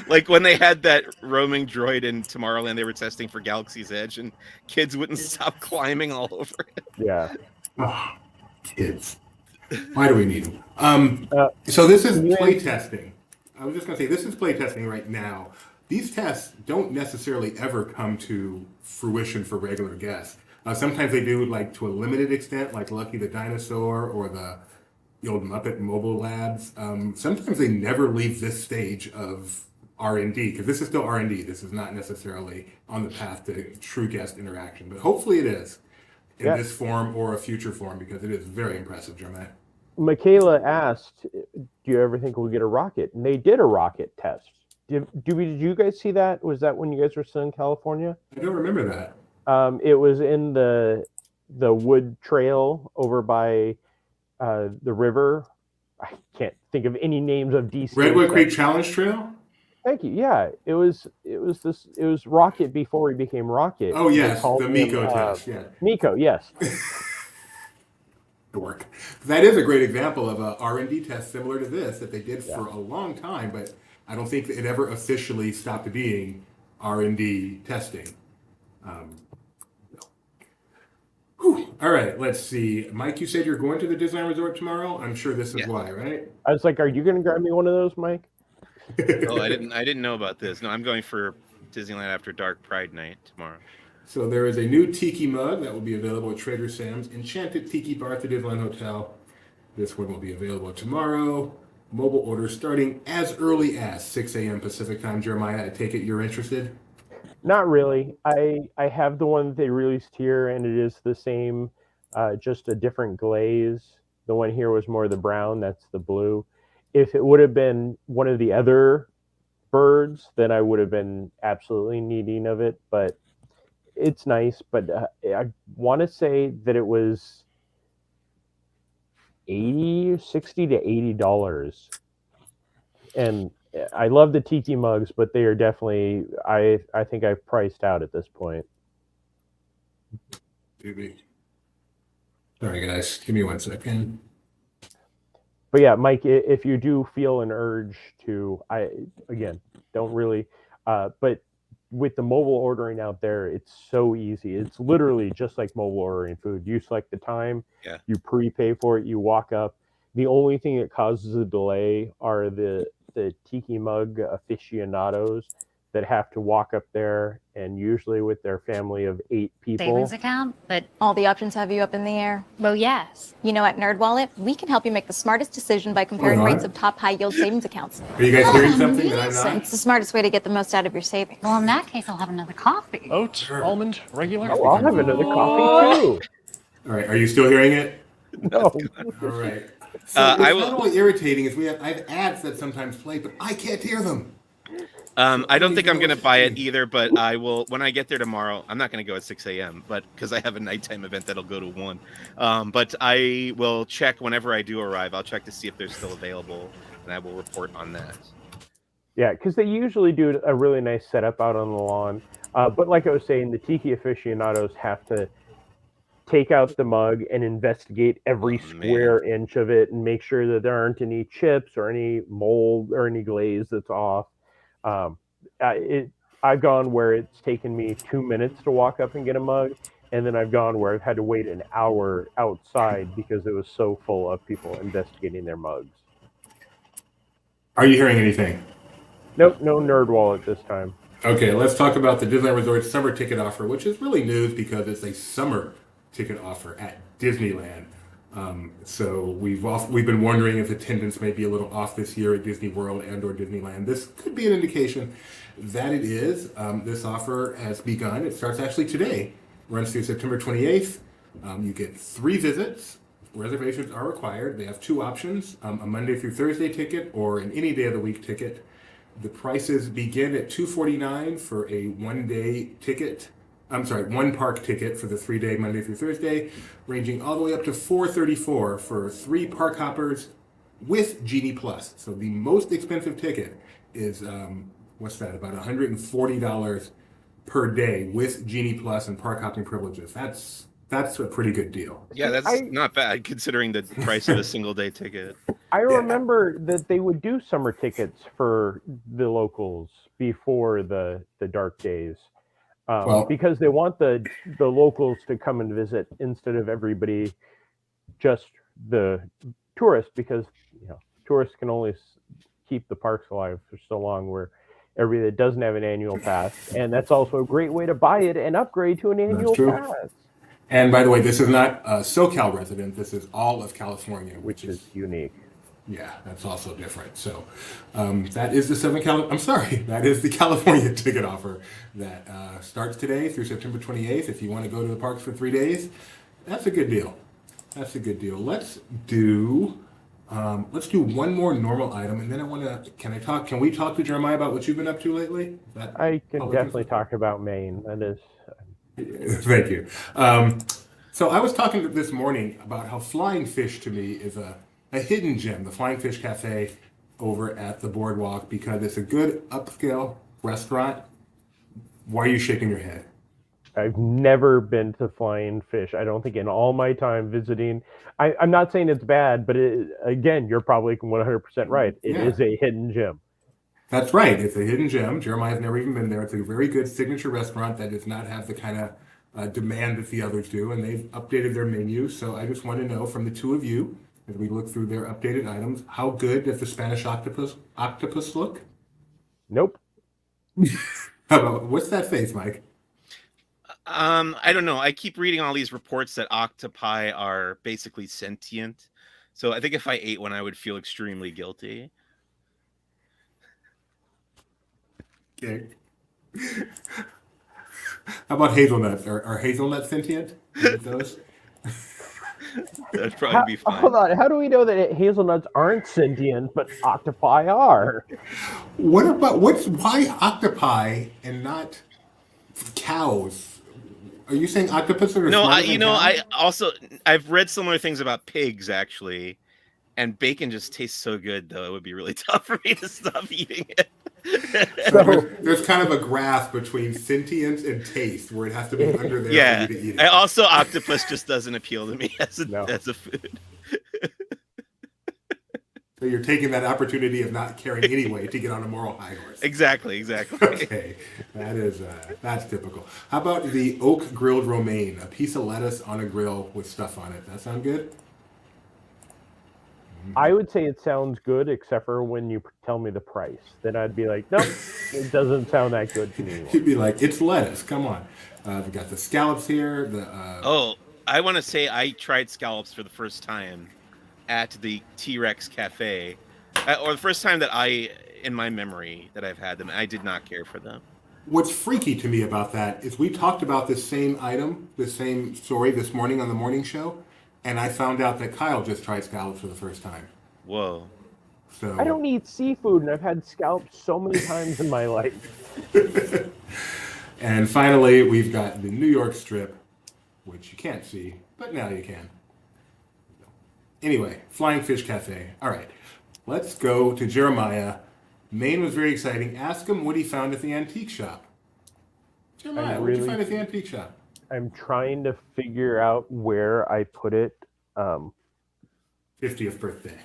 Like when they had that roaming droid in Tomorrowland, they were testing for Galaxy's Edge, and kids wouldn't stop climbing all over it. yeah. Oh, kids. Why do we need them? So this is play testing. I was just going to say, this is play testing right now. These tests don't necessarily ever come to fruition for regular guests. Sometimes they do, like to a limited extent, like Lucky the Dinosaur or the old Muppet Mobile Labs. Sometimes they never leave this stage of R&D, because this is still R&D. This is not necessarily on the path to true guest interaction, but hopefully it is in this form or a future form, because it is very impressive, Jermaine. Michaela asked, do you ever think we'll get a rocket? And they did a rocket test. Did you guys see that? Was that when you guys were still in California? I don't remember that. It was in the wood trail over by the river. I can't think of any names of DC. Redwood Creek Challenge Trail? Thank you. Yeah, it was Rocket before he became Rocket. Oh yes, the Miko test. Yeah, Miko. Yes. Work. That is a great example of a R&D test similar to this that they did for a long time, but I don't think it ever officially stopped being R&D testing. All right, let's see. Mike, you said you're going to the Disneyland Resort tomorrow. I'm sure this is why, right? I was like, are you going to grab me one of those, Mike? Oh, I didn't know about this. No, I'm going for Disneyland After Dark Pride Night tomorrow. So there is a new Tiki mug that will be available at Trader Sam's Enchanted Tiki Bar at the Disneyland Hotel. This one will be available tomorrow. Mobile orders starting as early as 6 a.m. Pacific time. Jeremiah, I take it you're interested? Not really. I have the one that they released here, and it is the same, just a different glaze. The one here was more the brown. That's the blue. If it would have been one of the other birds, then I would have been absolutely needing of it. But it's nice. But I want to say that it was $60 to $80, and I love the Tiki mugs, but they are definitely, I think I've priced out at this point. Sorry, guys. Give me 1 second. But yeah, Mike, if you do feel an urge to, don't really, but with the mobile ordering out there, it's so easy. It's literally just like mobile ordering food. You select the time, you prepay for it, you walk up. The only thing that causes a delay are the Tiki mug aficionados that have to walk up there, and usually with their family of 8 people. Savings account, but all the options have you up in the air. well, yes. You know, at NerdWallet, we can help you make the smartest decision by comparing rates of top high-yield savings accounts. Are you guys hearing something that I'm not? It's the smartest way to get the most out of your savings. Well, in that case, I'll have another coffee. Oat, almond, regular. Oh, I'll have another coffee too. All right, are you still hearing it? No. All right. So it's not only irritating, is I have ads that sometimes play, but I can't hear them. I don't think I'm going to buy it either, but I will, when I get there tomorrow. I'm not going to go at 6 a.m., but because I have a nighttime event that'll go to 1. But I will check whenever I do arrive. I'll check to see if they're still available, and I will report on that. Yeah, because they usually do a really nice setup out on the lawn. But like I was saying, the Tiki aficionados have to take out the mug and investigate every square inch of it and make sure that there aren't any chips or any mold or any glaze that's off. I've gone where it's taken me 2 minutes to walk up and get a mug, and then I've gone where I've had to wait an hour outside because it was so full of people investigating their mugs. Are you hearing anything? Nope, no NerdWallet this time. Okay, let's talk about the Disneyland Resort summer ticket offer, which is really news because it's a summer ticket offer at Disneyland. So we've been wondering if attendance may be a little off this year at Disney World and or Disneyland. This could be an indication that it is. This offer has begun. It starts actually today. Runs through September 28th. You get 3 visits reservations are required. They have two options, a Monday through Thursday ticket or an any day of the week ticket. The prices begin at $249 for a one-day ticket. One park ticket for the 3-day Monday through Thursday, ranging all the way up to $434 for 3 park hoppers with Genie Plus. So the most expensive ticket is, what's that, about $140 per day with Genie Plus and park hopping privileges. That's a pretty good deal. Yeah, that's not bad considering the price of a single day ticket. I remember that they would do summer tickets for the locals before the dark days. Because they want the locals to come and visit instead of everybody, just the tourists, because tourists can only keep the parks alive for so long, where everybody that doesn't have an annual pass, and that's also a great way to buy it and upgrade to an annual pass. And by the way, this is not a SoCal resident, this is all of California, which is unique. Yeah, that's also different. So that is that is the California ticket offer that starts today through September 28th. If you want to go to the parks for 3 days, that's a good deal. Let's do one more normal item, and then can we talk to Jeremiah about what you've been up to lately? I can definitely talk about Maine. That is. Thank you. So I was talking this morning about how Flying Fish to me is a hidden gem, the Flying Fish Cafe over at the Boardwalk, because it's a good upscale restaurant. Why are you shaking your head? I've never been to Flying Fish. I don't think in all my time visiting. I'm not saying it's bad, but again, you're probably 100% right. It is a hidden gem. That's right. It's a hidden gem. Jeremiah's never even been there. It's a very good signature restaurant that does not have the kind of demand that the others do, and they've updated their menu. So I just want to know from the two of you, as we look through their updated items, how good does the Spanish octopus look? Nope. What's that face, Mike? I don't know. I keep reading all these reports that octopi are basically sentient. So I think if I ate one, I would feel extremely guilty. Okay. How about hazelnuts? Are hazelnuts sentient? Those? That'd probably be fine. Hold on. How do we know that hazelnuts aren't sentient, but octopi are? Why octopi and not cows? Are you saying octopus are I've read similar things about pigs actually, and bacon just tastes so good though it would be really tough for me to stop eating it. So there's kind of a graph between sentience and taste where it has to be under there for you to eat it. And also octopus just doesn't appeal to me as a food. So you're taking that opportunity of not caring anyway to get on a moral high horse. Exactly. Okay, that's typical. How about the oak grilled romaine? A piece of lettuce on a grill with stuff on it. That sound good? I would say it sounds good, except for when you tell me the price. Then I'd be like, nope, it doesn't sound that good to me. You'd be like, it's lettuce. Come on. We got the scallops here. I want to say I tried scallops for the first time at the T-Rex Cafe, or the first time that in my memory that I've had them. I did not care for them. What's freaky to me about that is we talked about this same item, the same story this morning on the morning show, and I found out that Kyle just tried scallops for the first time. Whoa. So I don't eat seafood, and I've had scallops so many times in my life. And finally, we've got the New York strip, which you can't see, but now you can. Anyway, Flying Fish Cafe. All right, let's go to Jeremiah. Maine was very exciting. Ask him what he found at the antique shop. Jeremiah, what did you find at the antique shop? I'm trying to figure out where I put it. 50th birthday.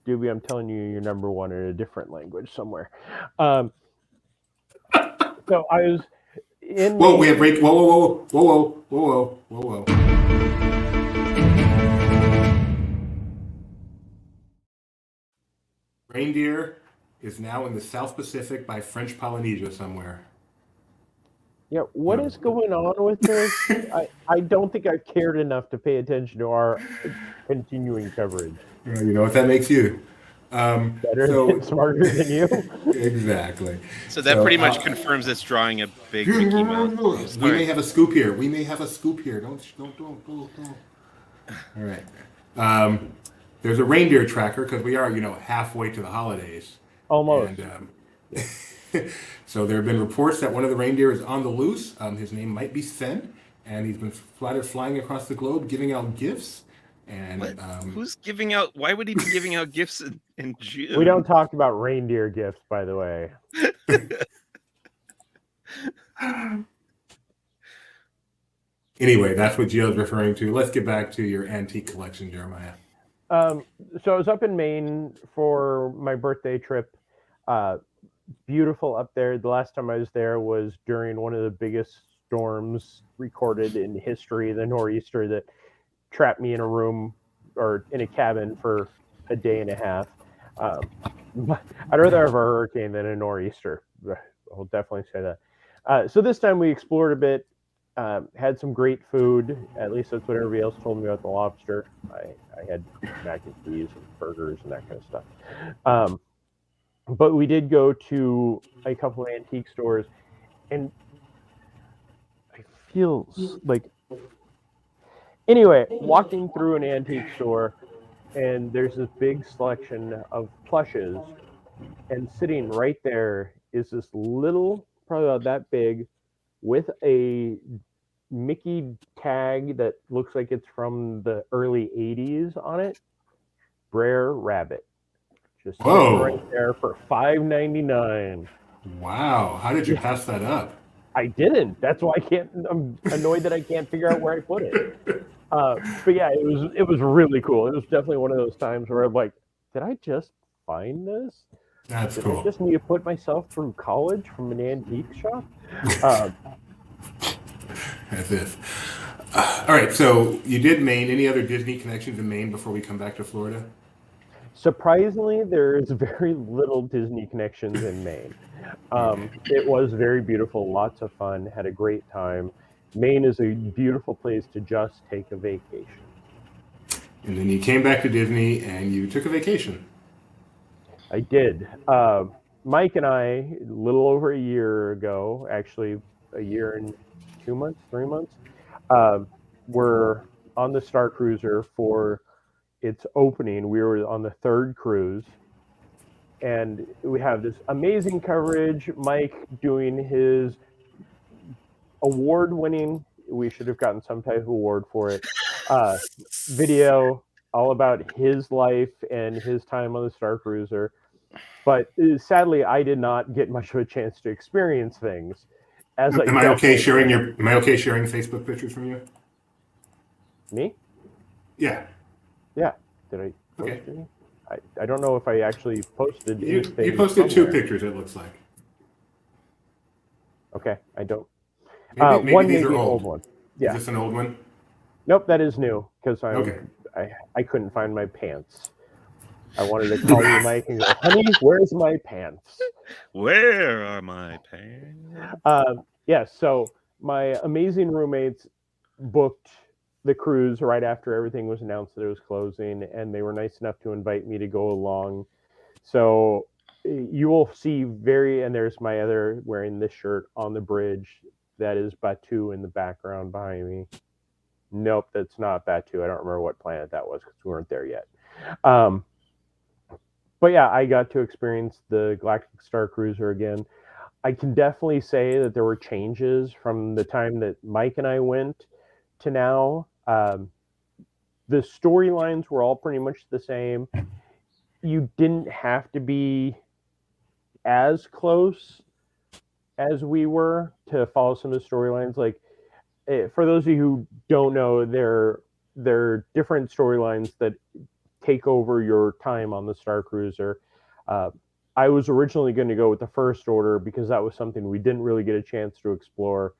Doobie, I'm telling you, you're number one in a different language somewhere. So I was in. Whoa, we have break. Whoa. Reindeer is now in the South Pacific by French Polynesia somewhere. Yeah, what is going on with this? I don't think I've cared enough to pay attention to our continuing coverage. You know what that makes you? Smarter than you. Exactly. So that pretty much confirms it's drawing a big Mickey Mouse. We may have a scoop here. Don't. All right. There's a reindeer tracker because we are, halfway to the holidays. Almost. And, so there have been reports that one of the reindeer is on the loose. His name might be Sven, and he's been flying across the globe giving out gifts. And who's giving out? Why would he be giving out gifts in June? We don't talk about reindeer gifts, by the way. Anyway, that's what Gio's referring to. Let's get back to your antique collection, Jeremiah. So I was up in Maine for my birthday trip. Beautiful up there. The last time I was there was during one of the biggest storms recorded in history, the nor'easter that trapped me in a room or in a cabin for a day and a half. I'd rather have a hurricane than a nor'easter. I'll definitely say that. So this time we explored a bit, had some great food. At least that's what everybody else told me about the lobster. I had mac and cheese and burgers and that kind of stuff. But we did go to a couple of antique stores, and I feel like... Anyway, walking through an antique store, and there's this big selection of plushes, and sitting right there is this little, probably about that big, with a Mickey tag that looks like it's from the early 80s on it. Brer Rabbit. Just sitting right there for $5.99. Wow. How did you pass that up? I didn't. That's why I'm annoyed that I can't figure out where I put it. But yeah, it was really cool. It was definitely one of those times where I'm like, did I just find this? That's cool. I just need to put myself through college from an antique shop? As if. All right, so you did Maine. Any other Disney connections in Maine before we come back to Florida? Surprisingly, there is very little Disney connections in Maine. It was very beautiful, lots of fun, had a great time. Maine is a beautiful place to just take a vacation. And then you came back to Disney and you took a vacation. I did. Mike and I, a little over a year ago, actually a year and 2 months, 3 months, were on the Star Cruiser for its opening. We were on the third cruise, and we have this amazing coverage. Mike doing his award-winning, we should have gotten some type of award for it, video all about his life and his time on the Star Cruiser. But sadly, I did not get much of a chance to experience things. Am I okay sharing Facebook pictures from you? Me? Yeah. Yeah. Did I post any? I don't know if I actually posted anything. You posted two pictures, it looks like. Okay, I don't. Maybe one these may are be an old. old one. Yeah. Is this an old one? Nope, that is new because I couldn't find my pants. I wanted to call you, Mike, and go, honey, where's my pants? Where are my pants? So my amazing roommates booked the cruise right after everything was announced that it was closing, and they were nice enough to invite me to go along. So you will see and there's my other wearing this shirt on the bridge. That is Batu in the background behind me. Nope, that's not Batu. I don't remember what planet that was because we weren't there yet. But yeah, I got to experience the Galactic Star Cruiser again. I can definitely say that there were changes from the time that Mike and I went to now. The storylines were all pretty much the same. You didn't have to be as close as we were to follow some of the storylines. Like, for those of you who don't know, there are different storylines that take over your time on the Star Cruiser. I was originally going to go with the First Order because that was something we didn't really get a chance to explore.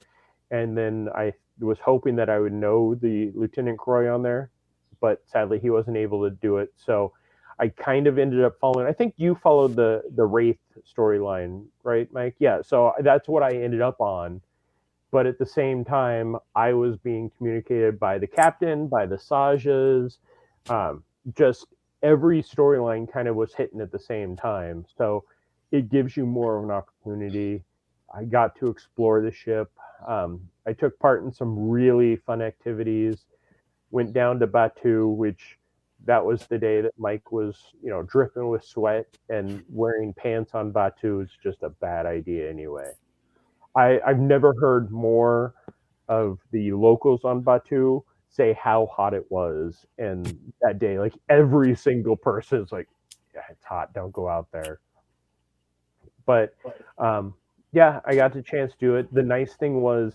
And then I was hoping that I would know the Lieutenant Croy on there, but sadly he wasn't able to do it. So I kind of ended up following. I think you followed the Wraith storyline, right, Mike? Yeah, so that's what I ended up on. But at the same time, I was being communicated by the captain, by the Sajas, just every storyline kind of was hitting at the same time. So it gives you more of an opportunity. I got to explore the ship. I took part in some really fun activities. Went down to Batu, which that was the day that Mike was, dripping with sweat, and wearing pants on Batu is just a bad idea anyway. I've never heard more of the locals on Batu say how hot it was. And that day, like every single person is like, yeah, it's hot, don't go out there. But yeah, I got the chance to do it. The nice thing was,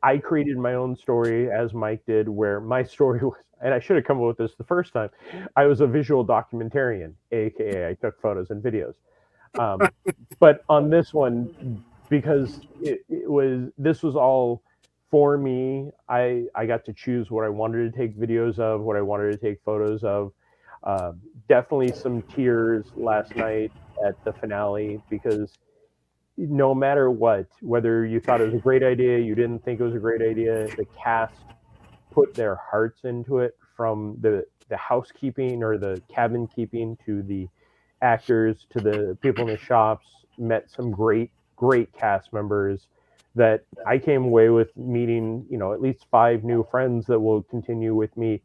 I created my own story, as Mike did, where my story was, and I should have come up with this the first time. I was a visual documentarian, aka I took photos and videos. But on this one, because this was all for me, I got to choose what I wanted to take videos of, what I wanted to take photos of. Definitely some tears last night at the finale, because no matter what, whether you thought it was a great idea, you didn't think it was a great idea, the cast put their hearts into it, from the housekeeping or the cabin keeping to the actors to the people in the shops. Met some great cast members that I came away with meeting, at least 5 new friends that will continue with me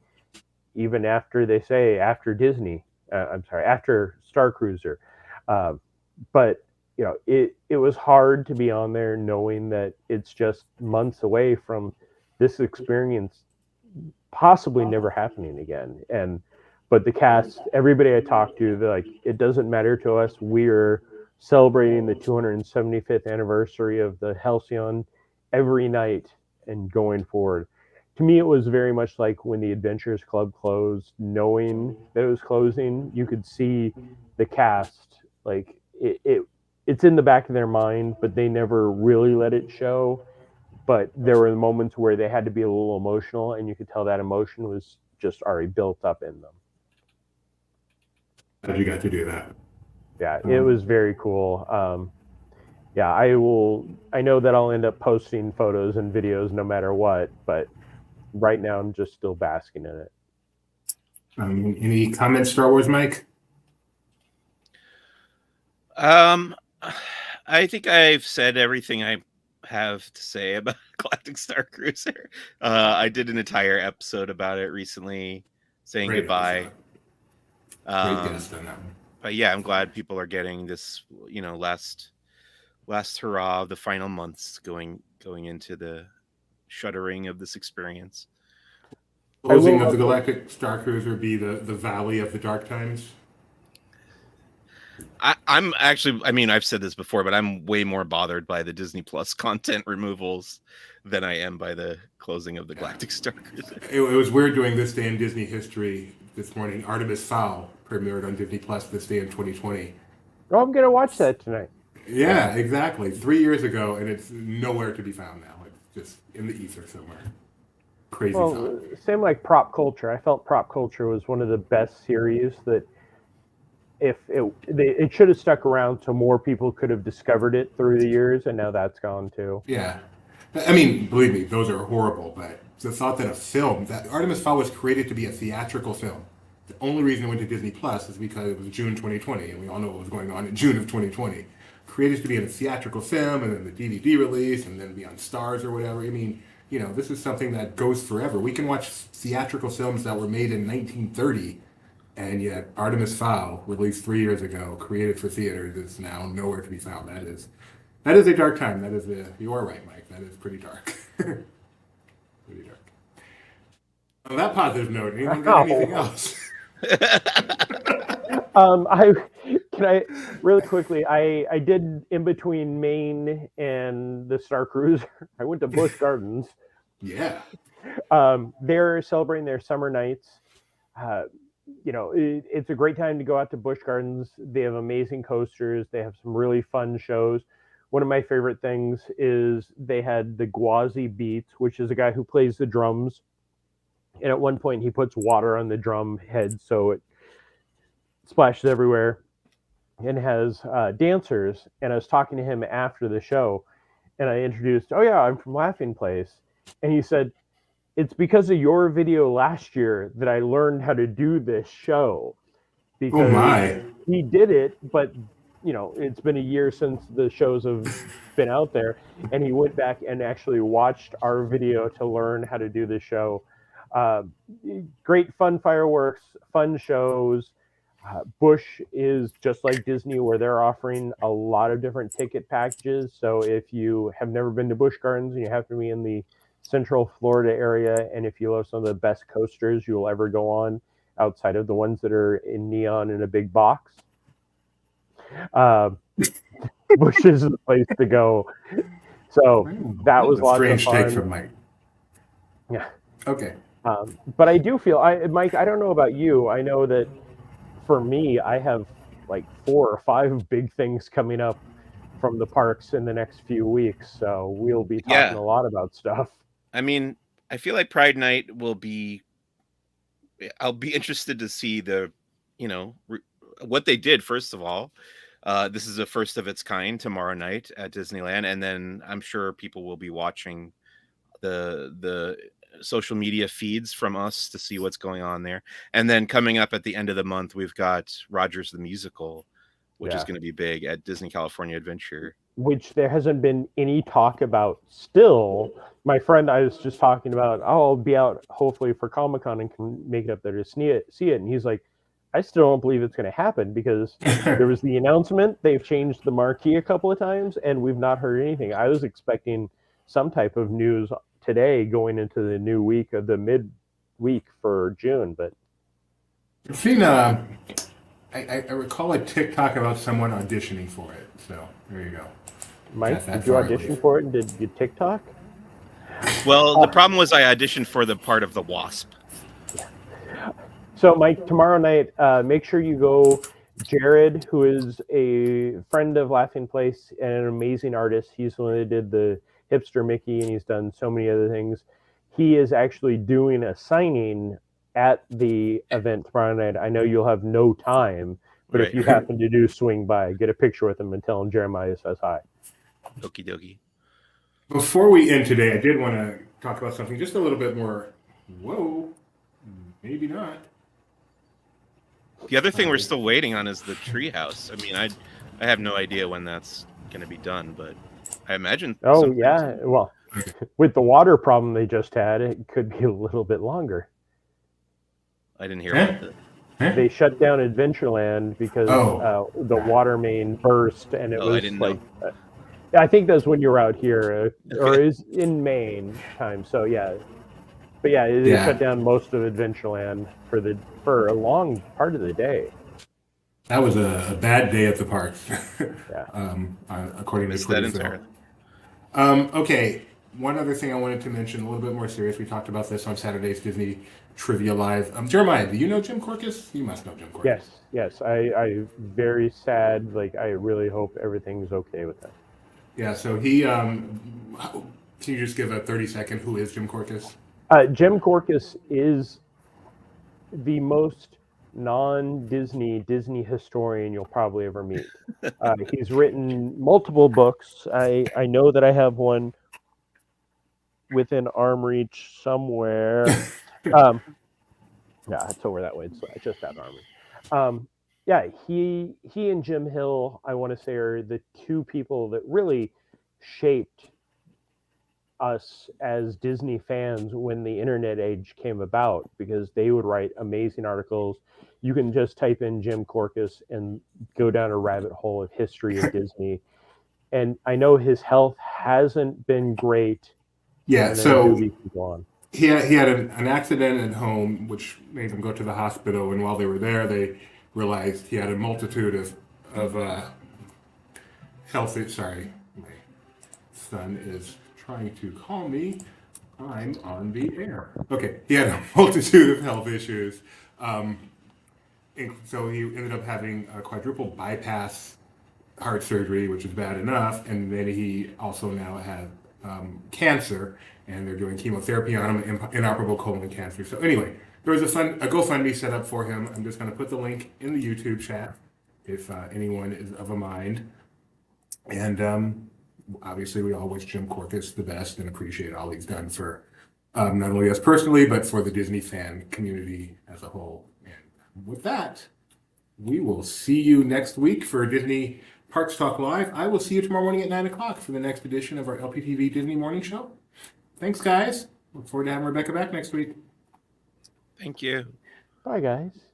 even after, they say, after Disney. I'm sorry, after Star Cruiser. But it was hard to be on there knowing that it's just months away from this experience possibly never happening again. But the cast, everybody I talked to, they're like, it doesn't matter to us. We're celebrating the 275th anniversary of the Halcyon every night and going forward. To me, it was very much like when the Adventurers Club closed, knowing that it was closing. You could see the cast, like it's in the back of their mind, but they never really let it show. But there were moments where they had to be a little emotional, and you could tell that emotion was just already built up in them. Glad you got to do that. Yeah, it was very cool. Yeah, I know that I'll end up posting photos and videos no matter what, but right now I'm just still basking in it. Any comments, Star Wars Mike? I think I've said everything I have to say about Galactic Star Cruiser. I did an entire episode about it recently, saying Great goodbye. Great guest on that one. But yeah, I'm glad people are getting this, last hurrah of the final months going into the shuttering of this experience. Closing of the Galactic Star Cruiser be the Valley of the Dark Times? I'm actually, I've said this before, but I'm way more bothered by the Disney Plus content removals than I am by the closing of the Galactic Star Cruiser. It was weird doing this day in Disney history this morning. Artemis Fowl premiered on Disney Plus this day in 2020. Oh, I'm going to watch that tonight. Yeah, exactly. 3 years ago, and it's nowhere to be found now. It's just in the ether somewhere. Crazy thought. Same like Prop Culture. I felt Prop Culture was one of the best series that it should have stuck around so more people could have discovered it through the years, and now that's gone too. Yeah. Believe me, those are horrible, but the thought that Artemis Fowl was created to be a theatrical film. The only reason it went to Disney Plus is because it was June 2020, and we all know what was going on in June of 2020. Created to be in a theatrical film, and then the DVD release, and then be on Stars or whatever. This is something that goes forever. We can watch theatrical films that were made in 1930, and yet Artemis Fowl, released 3 years ago, created for theaters, is now nowhere to be found. That is a dark time. You are right, Mike. That is pretty dark. Pretty dark. On that positive note, anyone got anything else? Can I really quickly? I did in between Maine and the Star Cruiser. I went to Busch Gardens. Yeah. They're celebrating their summer nights. It's a great time to go out to Busch Gardens. They have amazing coasters. They have some really fun shows. One of my favorite things is they had the Gwazi Beats, which is a guy who plays the drums. And at one point, he puts water on the drum head so it splashes everywhere, and has dancers. And I was talking to him after the show, and I introduced, oh yeah, I'm from Laughing Place. And he said, it's because of your video last year that I learned how to do this show. Because Oh my. he did it, but you know, it's been a year since the shows have been out there, and he went back and actually watched our video to learn how to do the show. Uh, Great fun fireworks, fun shows. Busch is just like Disney, where they're offering a lot of different ticket packages. So if you have never been to Busch Gardens and you have to be in the Central Florida area, and if you love some of the best coasters you will ever go on, outside of the ones that are in neon in a big box, Busch is the place to go. So that was lots of strange fun. take from Mike. Yeah. Okay. But I do feel, Mike, I don't know about you. I know that for me, I have like 4 or 5 big things coming up from the parks in the next few weeks. So we'll be talking a lot about stuff. I mean, I feel like Pride Night will be, I'll be interested to see the, you know, what they did, first of all. This is a first of its kind tomorrow night at Disneyland. And then I'm sure people will be watching the social media feeds from us to see what's going on there. And then coming up at the end of the month, we've got Rogers the Musical, which is going to be big at Disney California Adventure. Which there hasn't been any talk about still. My friend I was just talking about, I'll be out hopefully for Comic-Con and can make it up there to see it. And he's like, I still don't believe it's going to happen because there was the announcement. They've changed the marquee a couple of times and we've not heard anything. I was expecting some type of news today going into the new week of the mid-week for June, but I've seen I recall a TikTok about someone auditioning for it. So there you go. Mike, did you audition for it and did you TikTok? Well, the problem was I auditioned for the part of the Wasp. So, Mike, tomorrow night, make sure you go. Jared, who is a friend of Laughing Place and an amazing artist, he's the one that did the Hipster Mickey, and he's done so many other things. He is actually doing a signing at the event tomorrow night. I know you'll have no time, but if you happen to do swing by, get a picture with him and tell him Jeremiah says hi. Okie dokie. Before we end today, I did want to talk about something just a little bit more. Whoa, maybe not. The other thing we're still waiting on is the treehouse. I mean, I have no idea when that's going to be done, but I imagine. Oh, yeah. Well, with the water problem they just had, it could be a little bit longer. I didn't hear about that. They shut down Adventureland because the water main burst, and it was I didn't know. I think that's when you were out here, or is in Maine time. So yeah, but yeah, they shut down most of Adventureland for a long part of the day. That was a bad day at the park. Yeah. According to Twitter. Okay, one other thing I wanted to mention, a little bit more serious. We talked about this on Saturday's Disney Trivia Live. Jeremiah, do you know Jim Korkis? You must know Jim Korkis. Yes. I very sad. Like, I really hope everything's okay with that. Yeah, so he, can you just give a 30-second, who is Jim Korkis? Jim Korkis is the most non-Disney historian you'll probably ever meet. He's written multiple books. I know that I have one within arm reach somewhere. Yeah, it's over that way. It's just that arm reach. Yeah, he and Jim Hill, I want to say, are the two people that really shaped us as Disney fans when the internet age came about, because they would write amazing articles. You can just type in Jim Korkis and go down a rabbit hole of history of Disney. And I know his health hasn't been great. Yeah, so he had an accident at home, which made him go to the hospital. And while they were there, they realized he had a multitude of health. Sorry, my son is trying to call me. I'm on the air. Okay, he had a multitude of health issues. So he ended up having a quadruple bypass heart surgery, which is bad enough. And then he also now had cancer, and they're doing chemotherapy on him, inoperable colon cancer. So anyway, there was a GoFundMe set up for him. I'm just going to put the link in the YouTube chat if anyone is of a mind. And obviously, we all wish Jim Korkis the best and appreciate all he's done for not only us personally, but for the Disney fan community as a whole. And with that, we will see you next week for Disney Parks Talk Live. I will see you tomorrow morning at 9 o'clock for the next edition of our LPTV Disney Morning Show. Thanks, guys. Look forward to having Rebecca back next week. Thank you. Bye, guys.